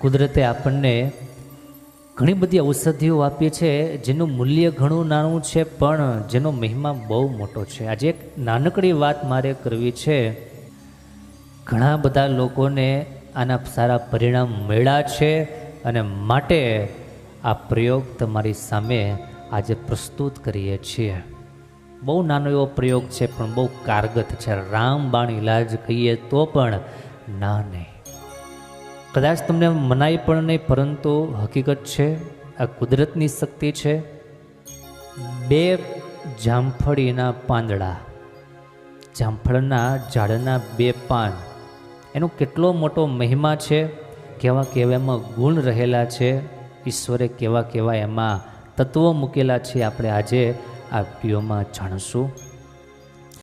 કુદરતે આપણને ઘણી બધી ઔષધિઓ આપી છે જેનું મૂલ્ય ઘણું નાનું છે પણ જેનો મહિમા બહુ મોટો છે. આજે એક નાનકડી વાત મારે કરવી છે. ઘણા બધા લોકોને આના સારા પરિણામ મળ્યા છે અને માટે આ પ્રયોગ તમારી સામે આજે પ્રસ્તુત કરીએ છીએ. બહુ નાનો એવો પ્રયોગ છે પણ બહુ કારગત છે. રામબાણ ઇલાજ કહીએ તો પણ ના નહીં. કદાચ તમને મનાય પણ નહીં પરંતુ હકીકત છે. આ કુદરતની શક્તિ છે. 2 જામફળીના પાંદડા, જામફળના ઝાડના 2 પાન, એનો કેટલો મોટો મહિમા છે, કેવા કેવા એમાં ગુણ રહેલા છે, ઈશ્વરે કેવા કેવા એમાં તત્વો મૂકેલા છે, આપણે આજે આ વિડીયોમાં જાણશું.